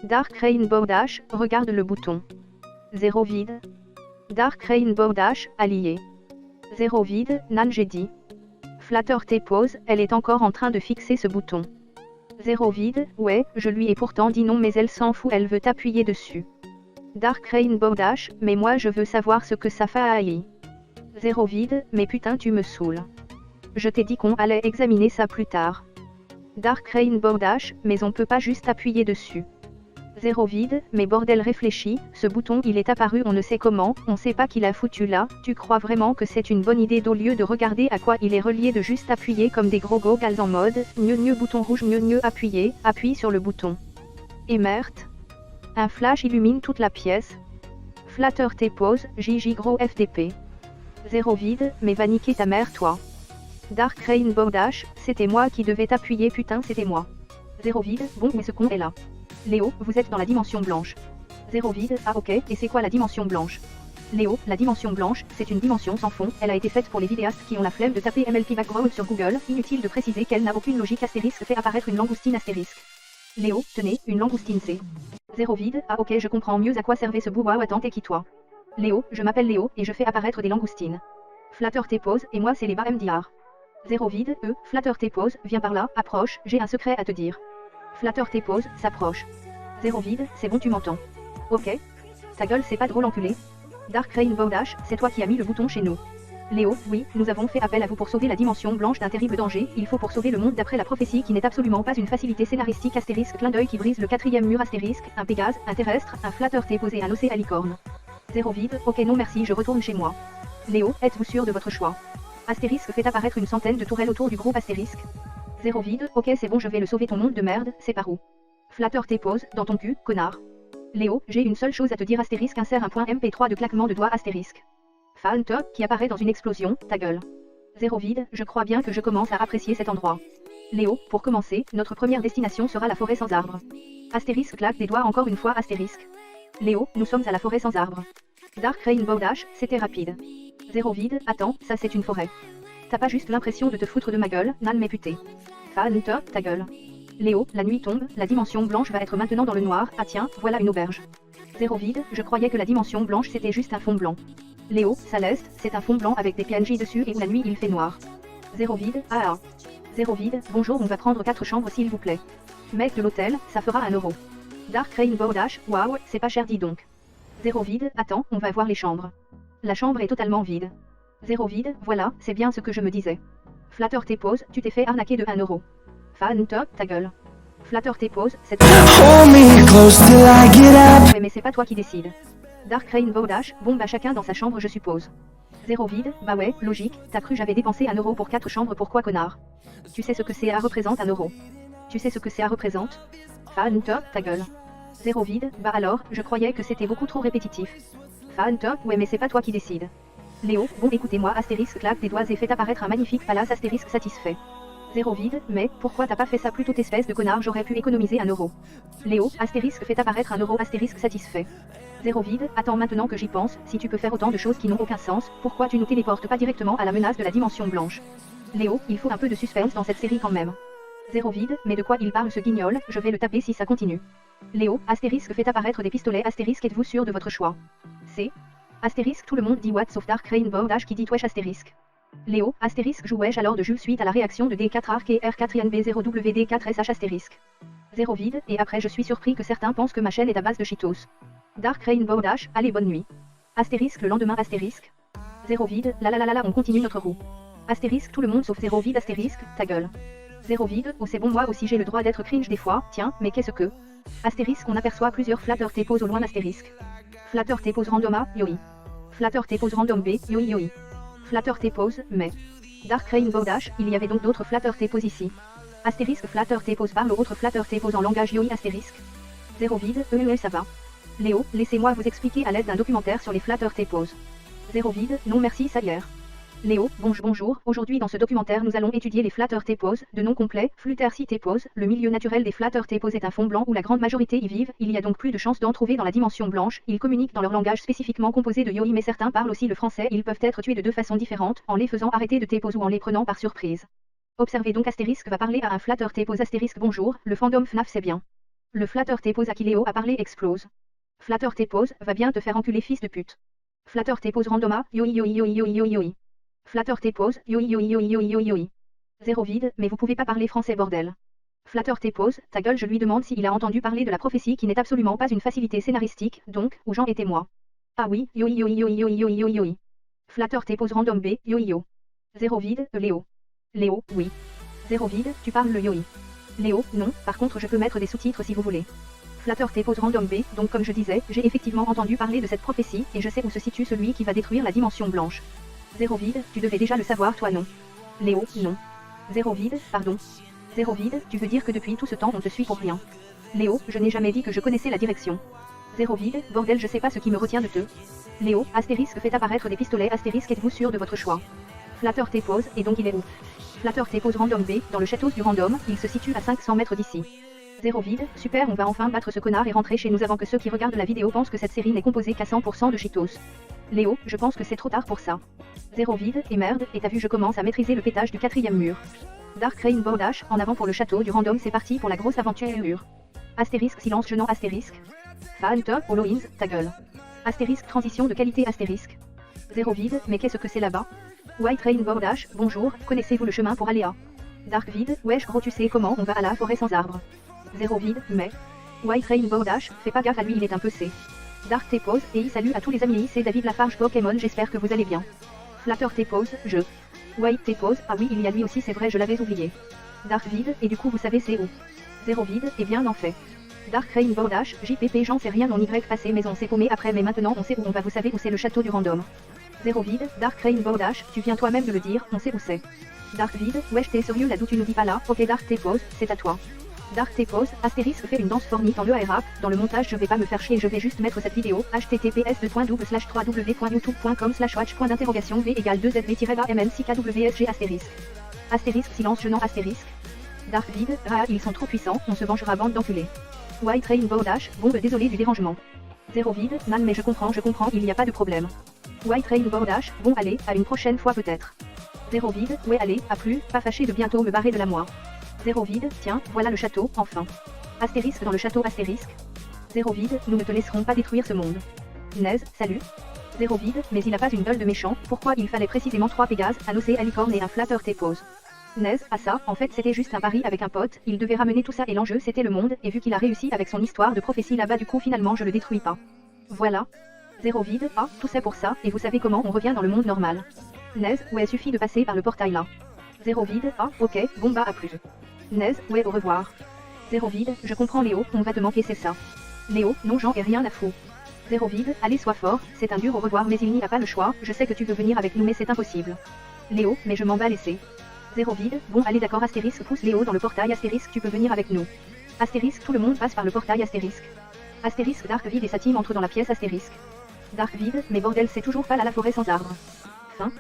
Dark Rainbow Dash, regarde le bouton. 0 vide. Dark Rainbow Dash, allié. 0 vide, Nan j'ai dit. Flatter tes poses, elle est encore en train de fixer ce bouton. 0 vide, ouais, je lui ai pourtant dit non mais elle s'en fout, elle veut appuyer dessus. Dark Rainbow Dash, mais moi je veux savoir ce que ça fait à AI. 0 vide, mais putain tu me saoules. Je t'ai dit qu'on allait examiner ça plus tard. Dark Rainbow Dash, mais on peut pas juste appuyer dessus. 0 vide, mais bordel réfléchis, ce bouton il est apparu on ne sait comment, on sait pas qui l'a foutu là, tu crois vraiment que c'est une bonne idée d'au lieu de regarder à quoi il est relié de juste appuyer comme des gros goggles en mode, mieux bouton rouge mieux appuyer, appuie sur le bouton. Et merde. Un flash illumine toute la pièce. Flatter tes poses, JJ gros FDP. 0 vide, mais va niquer ta mère toi. Dark Rainbow Dash, c'était moi qui devais t'appuyer putain c'était moi. 0 vide, bon mais ce con est là. Léo, vous êtes dans la dimension blanche. 0 vide, ah ok, et c'est quoi la dimension blanche? Léo, la dimension blanche, c'est une dimension sans fond, elle a été faite pour les vidéastes qui ont la flemme de taper MLP background sur Google, inutile de préciser qu'elle n'a aucune logique astérisque fait apparaître une langoustine astérisque. Léo, tenez, une langoustine c'est. 0 vide, ah ok je comprends mieux à quoi servait ce bout, attends t'es qui toi? Léo, je m'appelle Léo, et je fais apparaître des langoustines. Flatter tes poses, et moi c'est les BAMDR. 0 vide, flatter tes poses, viens par là, approche, j'ai un secret à te dire. Flatter tes poses, s'approche. 0 vide, c'est bon tu m'entends. Ok. Ta gueule c'est pas drôle enculé. Dark Rainbow Dash, c'est toi qui as mis le bouton chez nous. Léo, oui, nous avons fait appel à vous pour sauver la dimension blanche d'un terrible danger, il faut pour sauver le monde d'après la prophétie qui n'est absolument pas une facilité scénaristique astérisque clin d'œil qui brise le 4e mur astérisque, un Pégase, un terrestre, un flatter tes posé un océalicorne. 0 vide, ok non merci je retourne chez moi. Léo, êtes-vous sûr de votre choix? Astérisque fait apparaître une centaine de tourelles autour du groupe astérisque. 0 vide, ok c'est bon je vais le sauver ton monde de merde, c'est par où? Flatter tes poses, dans ton cul, connard. Léo, j'ai une seule chose à te dire astérisque insère un point MP3 de claquement de doigts astérisque. Fan top qui apparaît dans une explosion, ta gueule. 0 vide, je crois bien que je commence à apprécier cet endroit. Léo, pour commencer, notre première destination sera la forêt sans arbres. Astérisque claque des doigts encore une fois astérisque. Léo, nous sommes à la forêt sans arbres. Dark Rainbow Dash, c'était rapide. 0 vide, attends, ça c'est une forêt. T'as pas juste l'impression de te foutre de ma gueule, nan mais puté. Fan top, ta gueule. Léo, la nuit tombe, la dimension blanche va être maintenant dans le noir, ah tiens, voilà une auberge. 0 vide, je croyais que la dimension blanche c'était juste un fond blanc. Léo, ça l'est, c'est un fond blanc avec des PNJ dessus et où la nuit il fait noir. 0 vide, ah ah. 0 vide, bonjour on va prendre 4 chambres s'il vous plaît. Mec de l'hôtel, ça fera 1 euro. Dark Rainbow Dash, waouh, c'est pas cher dis donc. 0 vide, attends, on va voir les chambres. La chambre est totalement vide. 0 vide, voilà, c'est bien ce que je me disais. Flatter tes poses, tu t'es fait arnaquer de 1 euro. Fan top, ta gueule. Flatter tes poses, c'est... Ouais, mais c'est pas toi qui décide. Dark Rainbow Dash, bon bah chacun dans sa chambre je suppose. 0 vide, bah ouais, logique, t'as cru j'avais dépensé 1 euro pour 4 chambres pourquoi connard? Tu sais ce que c'est à représente 1 euro. Tu sais ce que c'est à représente? Fan top, ta gueule. 0 vide, bah alors, je croyais que c'était beaucoup trop répétitif. Fan top, ouais mais c'est pas toi qui décide. Léo, bon écoutez-moi astérisque claque des doigts et fait apparaître un magnifique palace astérisque satisfait. 0 vide, mais, pourquoi t'as pas fait ça plus tôt espèce de connard j'aurais pu économiser 1 euro. Léo, astérisque fait apparaître 1 euro astérisque satisfait. 0 vide, attends maintenant que j'y pense, si tu peux faire autant de choses qui n'ont aucun sens, pourquoi tu nous téléportes pas directement à la menace de la dimension blanche? Léo, il faut un peu de suspense dans cette série quand même. 0 vide, mais de quoi il parle ce guignol, je vais le taper si ça continue. Léo, astérisque fait apparaître des pistolets astérisque êtes-vous sûr de votre choix? C'est astérisque tout le monde dit what sauf Dark Rainbow Dash qui dit wesh astérisque. Léo, astérisque joue wesh alors de Jules suite à la réaction de D4 Arc et R4INB0WD4SH astérisque. 0 vide, et après je suis surpris que certains pensent que ma chaîne est à base de Cheetos. Dark Rainbow Dash, allez bonne nuit. Astérisque le lendemain astérisque. 0 vide, la on continue notre roue. Astérisque tout le monde sauf 0 vide astérisque, ta gueule. 0 vide, oh c'est bon moi aussi j'ai le droit d'être cringe des fois, tiens, mais qu'est-ce que? Astérisque on aperçoit plusieurs flatter tes poses au loin astérisque. Flatter tes poses random A, yoi. Flatter tes poses random B, yoi. Flatter tes poses, mais. Dark Rainbow Dash, il y avait donc d'autres flatter tes poses ici. Astérisque flatter tes poses parle aux autres flatter tes poses en langage yoi astérisque. 0 vide, ça va. Léo, laissez-moi vous expliquer à l'aide d'un documentaire sur les flatter tes poses. 0 vide, non merci ça hier. Léo, bonjour, aujourd'hui dans ce documentaire nous allons étudier les flatter tes poses, de nom complet, flutter si tes poses, le milieu naturel des flatter tes poses est un fond blanc où la grande majorité y vivent, il y a donc plus de chances d'en trouver dans la dimension blanche, ils communiquent dans leur langage spécifiquement composé de yoi mais certains parlent aussi le français, ils peuvent être tués de 2 façons différentes, en les faisant arrêter de tes poses ou en les prenant par surprise. Observez donc astérisque va parler à un flatter tes poses astérisque bonjour, le fandom FNAF c'est bien. Le flatteur t'épose à qui Léo a parlé explose. Flatteur t'épose, va bien te faire enculer fils de pute. Flatteur t'épose randoma, yoi yoi yoi yoi yoi yoi. Flatteur t'épose, yoi yoi yoi yoi yoi yoi. Zéro vide, mais vous pouvez pas parler français bordel. Flatteur t'épose, ta gueule je lui demande s'il a entendu parler de la prophétie qui n'est absolument pas une facilité scénaristique, donc, où Jean et témoin. Ah oui, yoi yoi yoi yoi yoi yoi yoi. Flatteur t'épose random B, yoi yo. Zéro vide, Léo. Léo, oui. Zéro vide, tu parles le yoi. Léo, non, par contre je peux mettre des sous-titres si vous voulez. Flatteur t'épose random B, donc comme je disais, j'ai effectivement entendu parler de cette prophétie, et je sais où se situe celui qui va détruire la dimension blanche. Zéro vide, tu devais déjà le savoir toi non. Léo, non. Zéro vide, pardon. Zéro vide, tu veux dire que depuis tout ce temps on te suit pour rien. Léo, je n'ai jamais dit que je connaissais la direction. Zéro vide, bordel je sais pas ce qui me retient de te. Léo, astérisque fait apparaître des pistolets astérisque êtes-vous sûr de votre choix. Flatteur t'épose, et donc il est où? Flatteur t'épose random B, dans le château du random, il se situe à 500 mètres d'ici. Zéro vide, super on va enfin battre ce connard et rentrer chez nous avant que ceux qui regardent la vidéo pensent que cette série n'est composée qu'à 100% de Cheetos. Léo, je pense que c'est trop tard pour ça. Zéro vide, et merde, et t'as vu je commence à maîtriser le pétage du 4e mur. Dark Rainbow Dash, en avant pour le château du random c'est parti pour la grosse aventure. Astérisque silence genant astérisque. Fan top, Halloween, ta gueule. Astérisque transition de qualité astérisque. Zéro vide, mais qu'est-ce que c'est là-bas? White Rainbow Dash, bonjour, connaissez-vous le chemin pour aller à Dark vide, wesh gros tu sais comment on va à la forêt sans arbre. Zéro vide, mais White Rainbow Dash, fais pas gaffe à lui il est un peu C. Dark t'épose, et salut à tous les amis c'est David Lafarge Pokémon j'espère que vous allez bien. Flatteur t'épose, je. White t'épose, ah oui il y a lui aussi c'est vrai je l'avais oublié. Dark vide, et du coup vous savez c'est où? Zéro vide, et bien en fait. Dark Rainbow Dash, JPP j'en sais rien en Y passé mais on s'est paumé après mais maintenant on sait où on va vous savez où c'est le château du random. Zéro vide, Dark Rainbow Dash, tu viens toi-même de le dire, on sait où c'est. Dark vide, wesh t'es sérieux là d'où tu nous dis pas là, ok Dark t'épose, c'est à toi. Dark t'épose, astérisque fait une danse fornite en EARAP, dans le montage je vais pas me faire chier je vais juste mettre cette vidéo, https://www.youtube.com/watch.v =2zv-amnckWsg astérisque. Astérisque silence genant astérisque. Dark vide, ah ils sont trop puissants, on se vengera bande d'enculés. White Rainbow Dash, bon désolé du dérangement. Zéro vide, nan mais je comprends, il n'y a pas de problème. White Rainbow Dash, bon allez, à une prochaine fois peut-être. Zéro vide, ouais allez, à plus, pas fâché de bientôt me barrer de la moi. Zéro vide, tiens, voilà le château, enfin. Astérisque dans le château astérisque. Zéro vide, nous ne te laisserons pas détruire ce monde. Naze, salut. Zéro vide, mais il a pas une gueule de méchant, pourquoi il fallait précisément 3 Pégases, un océan licorne et un flatteur t'épose. Naze, ah ça, en fait c'était juste un pari avec un pote, il devait ramener tout ça et l'enjeu c'était le monde, et vu qu'il a réussi avec son histoire de prophétie là-bas du coup finalement je le détruis pas. Voilà. Zéro vide, ah, tout ça pour ça, et vous savez comment on revient dans le monde normal. Naze, ouais suffit de passer par le portail là. Zéro vide, ah, ok, bon bah à plus. Naze, ouais au revoir. Zéro vide, je comprends Léo, on va te manquer c'est ça. Léo, non j'en ai rien à foutre. Zéro vide, allez sois fort, c'est un dur au revoir mais il n'y a pas le choix, je sais que tu veux venir avec nous mais c'est impossible. Léo, mais je m'en bats laisser. Zéro vide, bon allez d'accord astérisque pousse Léo dans le portail astérisque tu peux venir avec nous. Astérisque tout le monde passe par le portail astérisque. Astérisque Dark vide et sa team entre dans la pièce astérisque. Dark vide, mais bordel c'est toujours pas là la forêt sans arbre. Fin.